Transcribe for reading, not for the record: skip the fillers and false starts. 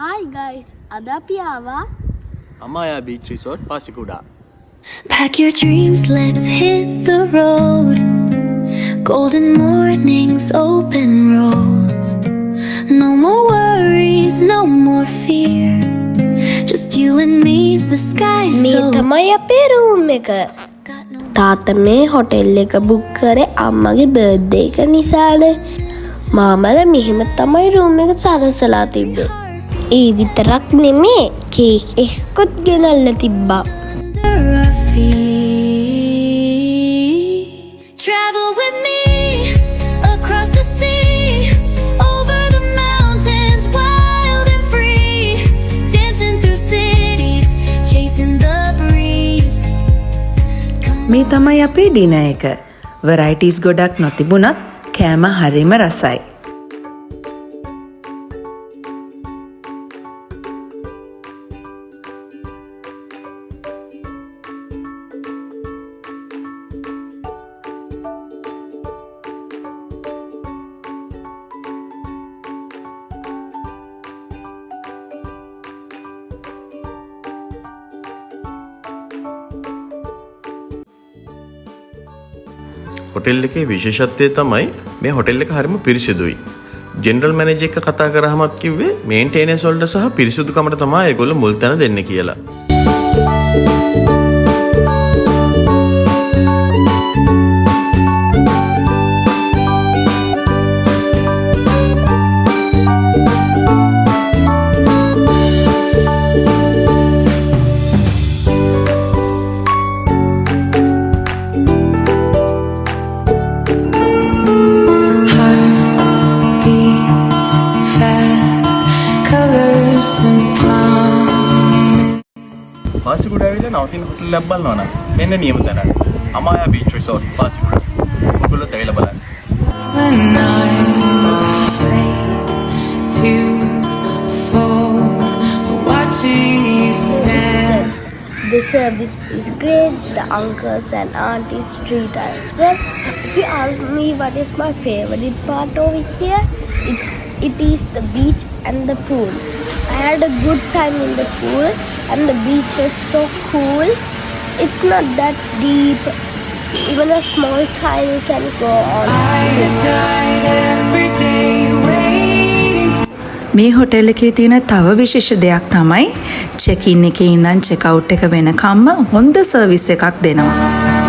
Hi guys, ada අපි ආවා Amaya Beach Resort Pasikuda. Pack your dreams, let's hit the road. Golden mornings, open roads. No more worries, no more fear. Just you and me, the sky මේ so තමයි අපේ room එක. තාත්තා මේ hotel එක book කරේ අම්මගේ birthday එක නිසානේ. මාමලා මෙහෙම තමයි රූම් එක සරසලා තිබ්බේ. ඒ විතරක් නෙමේ කේක් එකකුත් ගෙනල්ලා තිබ්බා. under our feet. Travel with me across the sea, over the mountains, wild and free, dancing through cities, chasing the breeze. මේ තමයි අපේ ඩිනර් එක. වෙරයිටිස් ගොඩක් නොතිබුණත් කෑම හරිම රසයි. හොටෙල් එකේ විශේෂත්වය තමයි මේ හොටෙල් එක හරිම පිරිසිදුයි. ජෙනරල් මැනේජර් එක කතා කරාමත් කිව්වේ මේන්ටේනන්ස් වලට සහ පිරිසිදුකමට තමයි ඒගොල්ලෝ මුල් තැන දෙන්නේ කියලා. Beats fast, colors and promise. පාසිකුඩ ඇවිල්ලා නවතින හොටෙල් එකක් බලනවා නම් මෙන්න නියම තැන. Amaya Beach Resort පාසිකුඩ. ඔයගොල්ලෝ ඇවිල්ලා බලන්න. When I'm afraid to fall, watching you stand. The service is great. The uncles and aunties treat us well. If you ask me what is my favorite part over here, it is the beach and the pool. I had a good time in the pool and the beach was so cool. It's not that deep. Even a small child can go on. I have died every day waiting. මේ hotel එකේ තියෙන තව විශේෂ දෙයක් තමයි check ඉන් එකේ ඉඳන් check out එක වෙනකම්ම හොඳ සර්විස් එකක් දෙනවා.